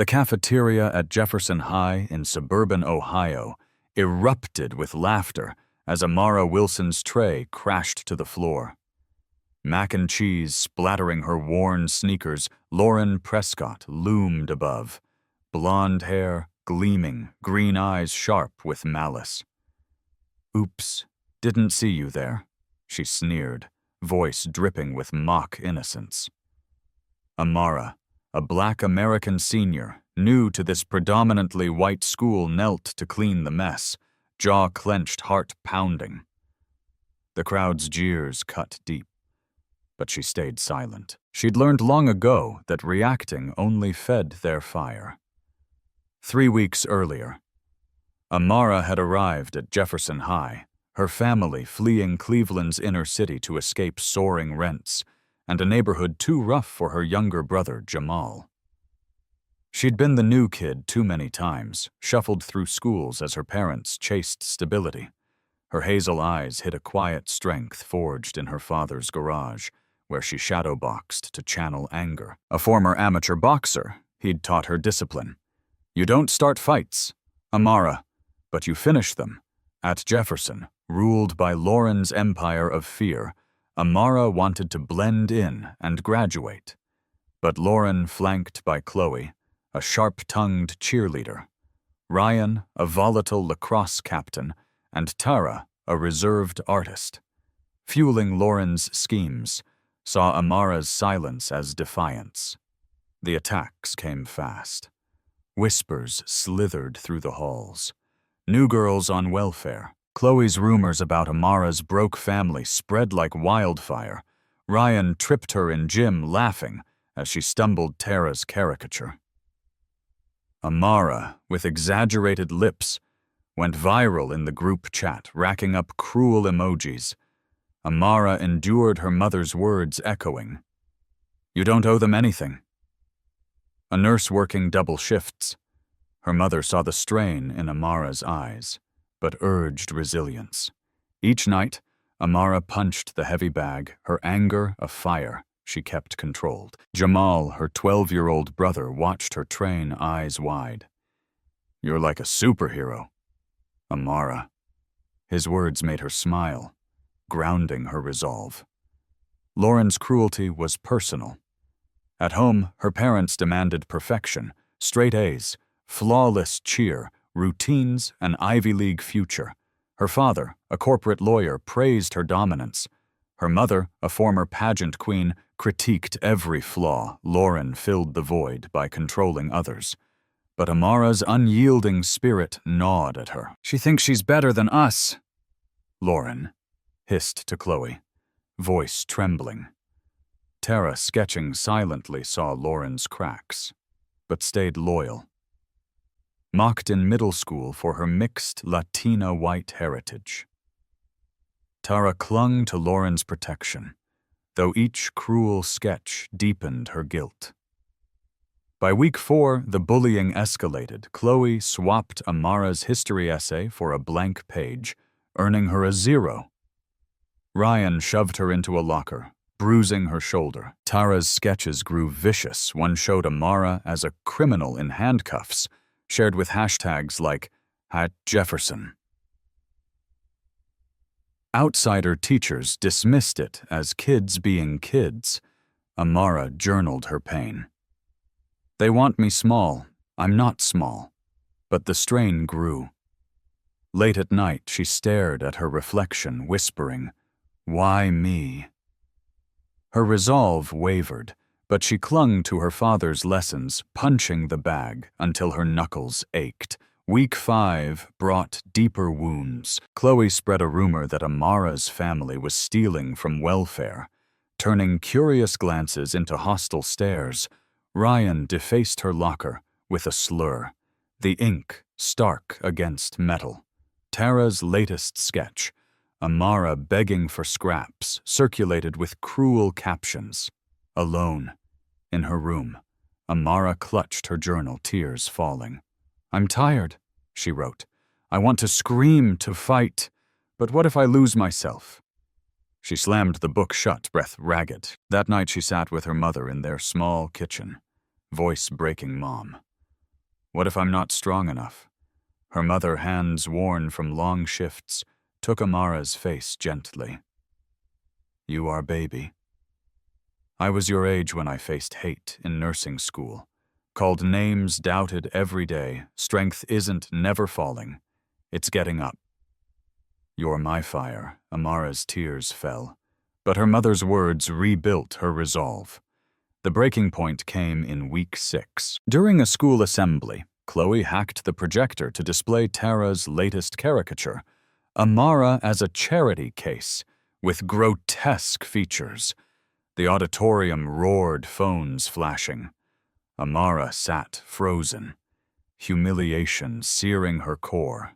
The cafeteria at Jefferson High in suburban Ohio erupted with laughter as Amara Wilson's tray crashed to the floor. Mac and cheese splattering her worn sneakers, Lauren Prescott loomed above, blonde hair gleaming, green eyes sharp with malice. "Oops, didn't see you there," she sneered, voice dripping with mock innocence. Amara, a black American senior, new to this predominantly white school, knelt to clean the mess, jaw clenched, heart pounding. The crowd's jeers cut deep, but she stayed silent. She'd learned long ago that reacting only fed their fire. 3 weeks earlier, Amara had arrived at Jefferson High, her family fleeing Cleveland's inner city to escape soaring rents and a neighborhood too rough for her younger brother, Jamal. She'd been the new kid too many times, shuffled through schools as her parents chased stability. Her hazel eyes hid a quiet strength forged in her father's garage, where she shadowboxed to channel anger. A former amateur boxer, he'd taught her discipline. You don't start fights, Amara, but you finish them. At Jefferson, ruled by Lauren's empire of fear, Amara wanted to blend in and graduate. But Lauren, flanked by Chloe, a sharp-tongued cheerleader, Ryan, a volatile lacrosse captain, and Tara, a reserved artist, fueling Lauren's schemes, saw Amara's silence as defiance. The attacks came fast. Whispers slithered through the halls. New girls on welfare. Chloe's rumors about Amara's broke family spread like wildfire. Ryan tripped her in gym laughing as she stumbled Tara's caricature. Amara, with exaggerated lips, went viral in the group chat, racking up cruel emojis. Amara endured her mother's words echoing. You don't owe them anything. A nurse working double shifts. Her mother saw the strain in Amara's eyes, but urged resilience. Each night, Amara punched the heavy bag, her anger a fire she kept controlled. Jamal, her 12-year-old brother, watched her train eyes wide. You're like a superhero, Amara. His words made her smile, grounding her resolve. Lauren's cruelty was personal. At home, her parents demanded perfection, straight A's, flawless cheer, routines, an Ivy League future. Her father, a corporate lawyer, praised her dominance. Her mother, a former pageant queen, critiqued every flaw. Lauren filled the void by controlling others. But Amara's unyielding spirit gnawed at her. She thinks she's better than us, Lauren hissed to Chloe, voice trembling. Tara, sketching silently, saw Lauren's cracks, but stayed loyal. Mocked in middle school for her mixed Latina white heritage. Tara clung to Lauren's protection, though each cruel sketch deepened her guilt. By week 4, the bullying escalated. Chloe swapped Amara's history essay for a blank page, earning her a 0. Ryan shoved her into a locker, bruising her shoulder. Tara's sketches grew vicious. One showed Amara as a criminal in handcuffs, shared with hashtags like #Jefferson. Outsider teachers dismissed it as kids being kids. Amara journaled her pain. They want me small. I'm not small. But the strain grew. Late at night, she stared at her reflection, whispering, "Why me?" Her resolve wavered, but she clung to her father's lessons, punching the bag until her knuckles ached. Week 5 brought deeper wounds. Chloe spread a rumor that Amara's family was stealing from welfare, turning curious glances into hostile stares. Ryan defaced her locker with a slur, the ink stark against metal. Tara's latest sketch, Amara begging for scraps, circulated with cruel captions. Alone, in her room, Amara clutched her journal, tears falling. "I'm tired," she wrote. "I want to scream, to fight, but what if I lose myself?" She slammed the book shut, breath ragged. That night she sat with her mother in their small kitchen, voice breaking mom. What if I'm not strong enough? Her mother, hands worn from long shifts, took Amara's face gently. You are baby. I was your age when I faced hate in nursing school. Called names, doubted every day. Strength isn't never falling. It's getting up. You're my fire. Amara's tears fell. But her mother's words rebuilt her resolve. The breaking point came in week 6. During a school assembly, Chloe hacked the projector to display Tara's latest caricature, Amara as a charity case, with grotesque features. The auditorium roared, phones flashing. Amara sat frozen, humiliation searing her core.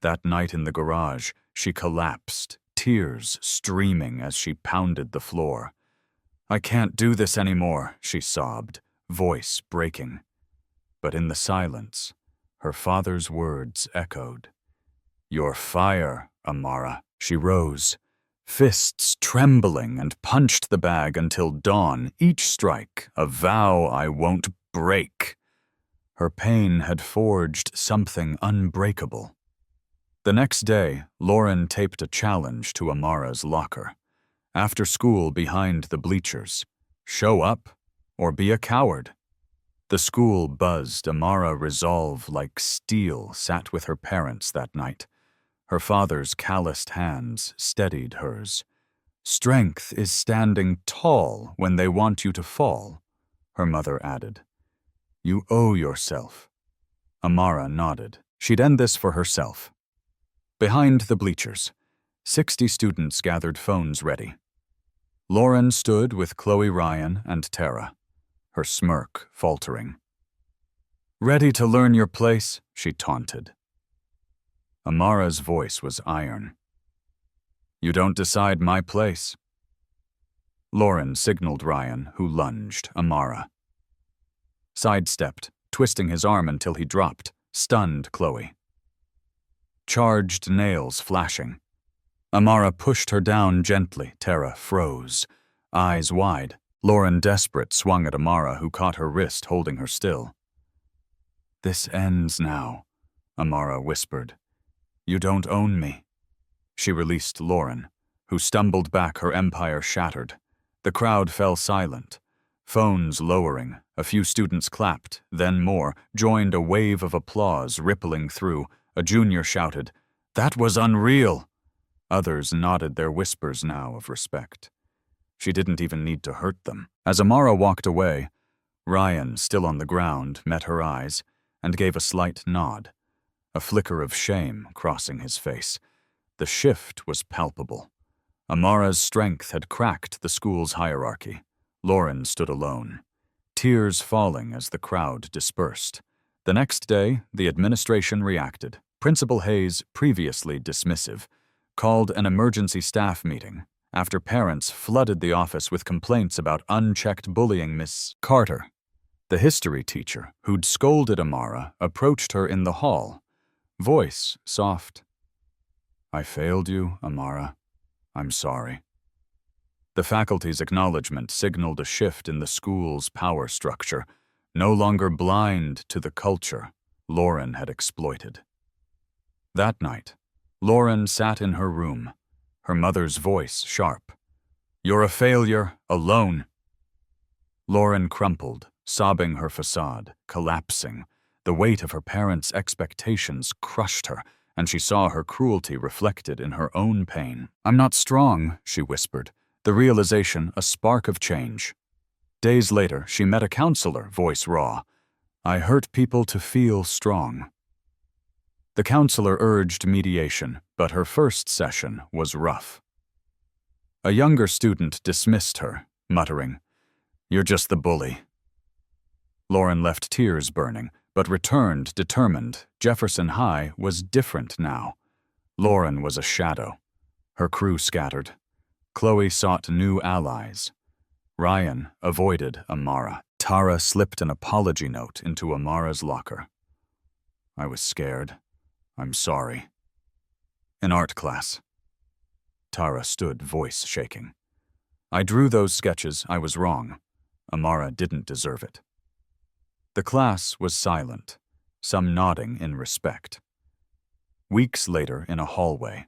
That night in the garage, she collapsed, tears streaming as she pounded the floor. I can't do this anymore, she sobbed, voice breaking. But in the silence, her father's words echoed. You're fire, Amara. She rose, fists trembling, and punched the bag until dawn, each strike a vow I won't break. Her pain had forged something unbreakable. The next day, Lauren taped a challenge to Amara's locker. After school, behind the bleachers. Show up or be a coward. The school buzzed. Amara, resolve like steel, sat with her parents that night. Her father's calloused hands steadied hers. Strength is standing tall when they want you to fall, her mother added. You owe yourself. Amara nodded. She'd end this for herself. Behind the bleachers, 60 students gathered, phones ready. Lauren stood with Chloe, Ryan, and Tara, her smirk faltering. Ready to learn your place? She taunted. Amara's voice was iron. You don't decide my place. Lauren signaled Ryan, who lunged. Amara sidestepped, twisting his arm until he dropped, stunned Chloe. Charged nails flashing. Amara pushed her down gently. Tara froze, eyes wide. Lauren, desperate, swung at Amara, who caught her wrist, holding her still. This ends now, Amara whispered. You don't own me. She released Lauren, who stumbled back, her empire shattered. The crowd fell silent, phones lowering. A few students clapped, then more, joined a wave of applause rippling through. A junior shouted, "That was unreal!" Others nodded, their whispers now of respect. She didn't even need to hurt them. As Amara walked away, Ryan, still on the ground, met her eyes and gave a slight nod, a flicker of shame crossing his face. The shift was palpable. Amara's strength had cracked the school's hierarchy. Lauren stood alone, tears falling as the crowd dispersed. The next day, the administration reacted. Principal Hayes, previously dismissive, called an emergency staff meeting after parents flooded the office with complaints about unchecked bullying. Miss Carter, the history teacher who'd scolded Amara, approached her in the hall, voice soft. I failed you, Amara. I'm sorry. The faculty's acknowledgement signaled a shift in the school's power structure, no longer blind to the culture Lauren had exploited. That night, Lauren sat in her room, her mother's voice sharp. You're a failure, alone. Lauren crumpled, sobbing her facade, collapsing. The weight of her parents' expectations crushed her, and she saw her cruelty reflected in her own pain. I'm not strong, she whispered, the realization a spark of change. Days later, she met a counselor, voice raw. I hurt people to feel strong. The counselor urged mediation, but her first session was rough. A younger student dismissed her, muttering, You're just the bully. Lauren left tears burning, but returned determined. Jefferson High was different now. Lauren was a shadow. Her crew scattered. Chloe sought new allies. Ryan avoided Amara. Tara slipped an apology note into Amara's locker. I was scared. I'm sorry. In art class. Tara stood, voice shaking. I drew those sketches. I was wrong. Amara didn't deserve it. The class was silent, some nodding in respect. Weeks later, in a hallway.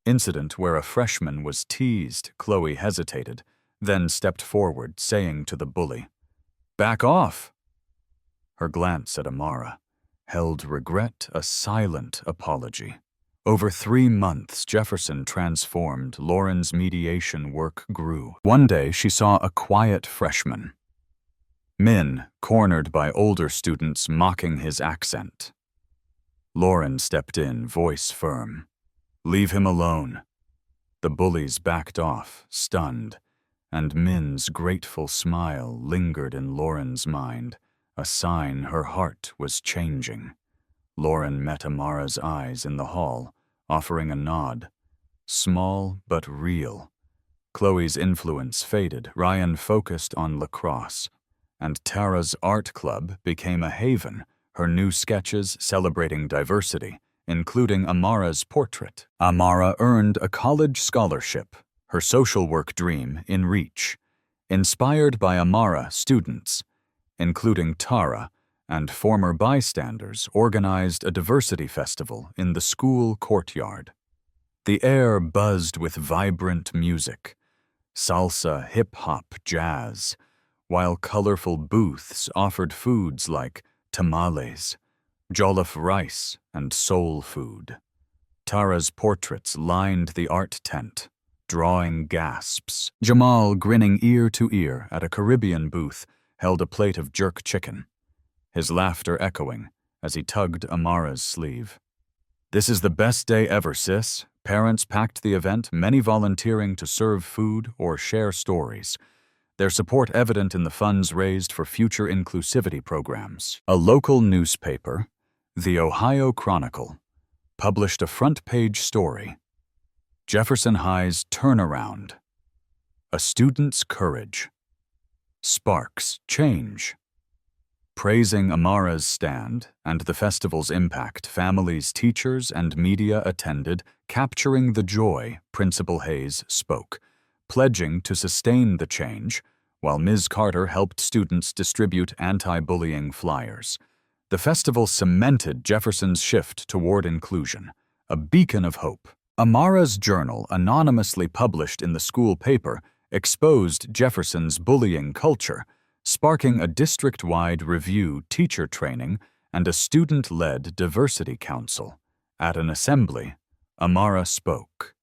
Incident where a freshman was teased, Chloe hesitated, then stepped forward, saying to the bully, "Back off!" Her glance at Amara held regret, a silent apology. Over 3 months, Jefferson transformed. Lauren's mediation work grew. One day, she saw a quiet freshman, Min, cornered by older students mocking his accent. Lauren stepped in, voice firm. "Leave him alone." The bullies backed off, stunned, and Min's grateful smile lingered in Lauren's mind, a sign her heart was changing. Lauren met Amara's eyes in the hall, offering a nod. Small but real. Chloe's influence faded. Ryan focused on lacrosse, and Tara's art club became a haven, her new sketches celebrating diversity, including Amara's portrait. Amara earned a college scholarship, her social work dream in reach. Inspired by Amara, students, including Tara and former bystanders, organized a diversity festival in the school courtyard. The air buzzed with vibrant music, salsa, hip-hop, jazz, while colorful booths offered foods like tamales, jollof rice, and soul food. Tara's portraits lined the art tent, drawing gasps. Jamal, grinning ear to ear at a Caribbean booth, held a plate of jerk chicken, his laughter echoing as he tugged Amara's sleeve. "This is the best day ever, sis." Parents packed the event, many volunteering to serve food or share stories, their support evident in the funds raised for future inclusivity programs. A local newspaper, the Ohio Chronicle, published a front-page story, "Jefferson High's Turnaround. A Student's Courage. Sparks Change." Praising Amara's stand and the festival's impact, families, teachers, and media attended, capturing the joy. Principal Hayes spoke, pledging to sustain the change, while Ms. Carter helped students distribute anti-bullying flyers. The festival cemented Jefferson's shift toward inclusion, a beacon of hope. Amara's journal, anonymously published in the school paper, exposed Jefferson's bullying culture, sparking a district-wide review, teacher training, and a student-led diversity council. At an assembly, Amara spoke,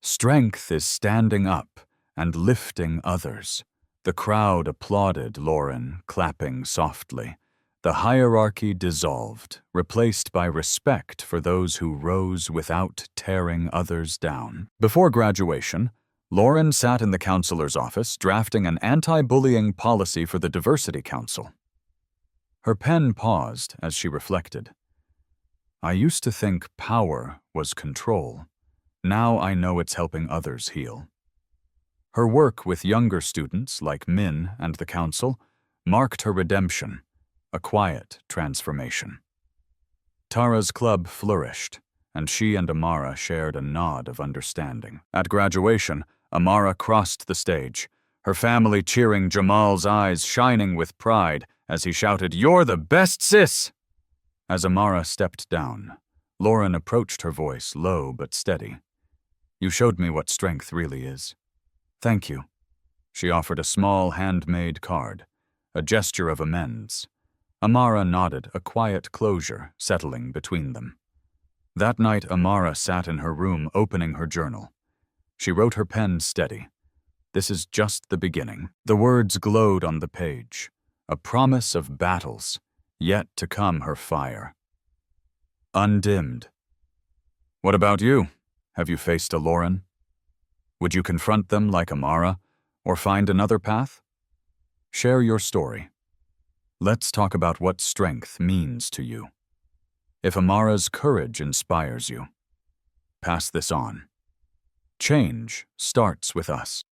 "Strength is standing up and lifting others." The crowd applauded Lauren, clapping softly. The hierarchy dissolved, replaced by respect for those who rose without tearing others down. Before graduation, Lauren sat in the counselor's office drafting an anti-bullying policy for the Diversity Council. Her pen paused as she reflected. "I used to think power was control. Now I know it's helping others heal." Her work with younger students like Min and the council marked her redemption, a quiet transformation. Tara's club flourished, and she and Amara shared a nod of understanding. At graduation, Amara crossed the stage, her family cheering, Jamal's eyes shining with pride as he shouted, "You're the best, sis!" As Amara stepped down, Lauren approached her voice, low but steady. "You showed me what strength really is. Thank you." She offered a small handmade card, a gesture of amends. Amara nodded, a quiet closure settling between them. That night, Amara sat in her room opening her journal. She wrote, her pen steady. "This is just the beginning." The words glowed on the page, a promise of battles, yet to come her fire. Undimmed. What about you? Have you faced a Lauren? Would you confront them like Amara, or find another path? Share your story. Let's talk about what strength means to you. If Amara's courage inspires you, pass this on. Change starts with us.